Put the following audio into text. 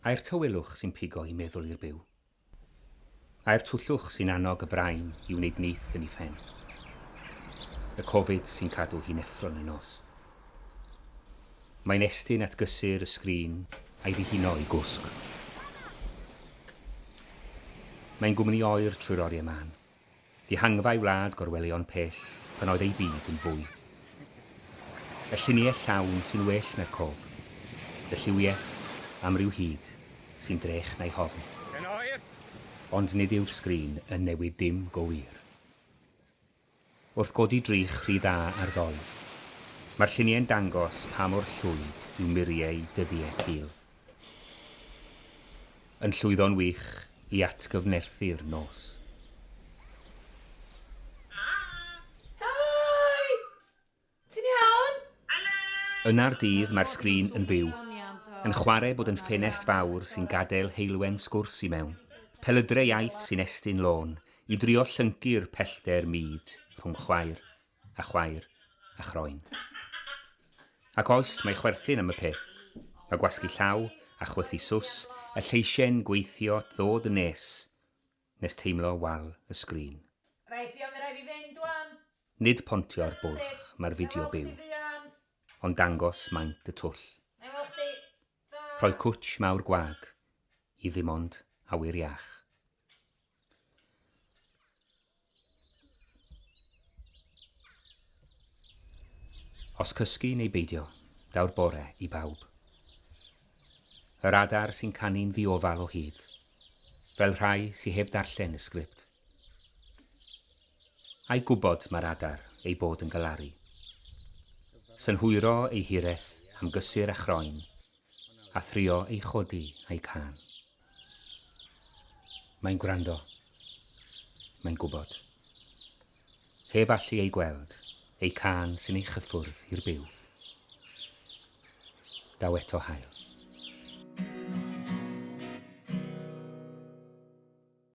A'r tywylwch sy'n pigo i meddwl i'r byw. A'r twllwch sy'n annog y brain i wneud neith yn ei phen. Y Covid sy'n cadw hi'n effron y nos. Mae'n estyn at gysur y sgrin a'i ddihuno i gwsg. Mae'n gwmni oer trwy'r oriau man. Dihangfa i wlad gorwelion pell pan oedd ei byd yn fwy. Y lluniau llawn sy'n well na'r cof. Y lliwiau am ryw hyd sy'n drech na'i hofn. Ond nid yw'r sgrin yn newid dim go wir. Wrth godi drych rhy dda ar ddoi, mae'r lluniau'n dangos pa mor llwyd yw muriau dyddiau cil. Yn llwyddo'n wych i atgyfnerthu'r nos. Hei! Ti'n iawn? Yna'r dydd mae'r sgrin yn fyw, yn chwarae bod yn ffenest fawr sy'n gadael heilwen sgwrs i mewn. Pelydrau iaith sy'n estyn lôn i drio llyncu'r pellter myd rhwng chwaer a chroen. Ac oes mae chwerthin am y peth, a gwasgu llaw a chwythu sws, y lleisien gweithio ddod yn nes teimlo wal y sgrin. Rai fi fynd wan. Nid pontio'r bwlch mae'r fideo byw, ond dangos maint y twll. Rhoi cwtch mawr gwag i ddim ond awyr iach. Os cysgu neu beidio, daw'r bore i bawb. Yr adar sy'n canu'n ddiofal o hyd, fel rhai sy'n heb darllen y sgript. A'i gwybod mae'r adar ei bod yn galaru. Synhwyro ei hireth am gysur a chroen, a thrio ei chodi a'i can. Mae'n gwrando. Mae'n gwybod. Heb allu ei gweld, ei can sy'n ei chyffwrdd i'r byw. Daw eto hael.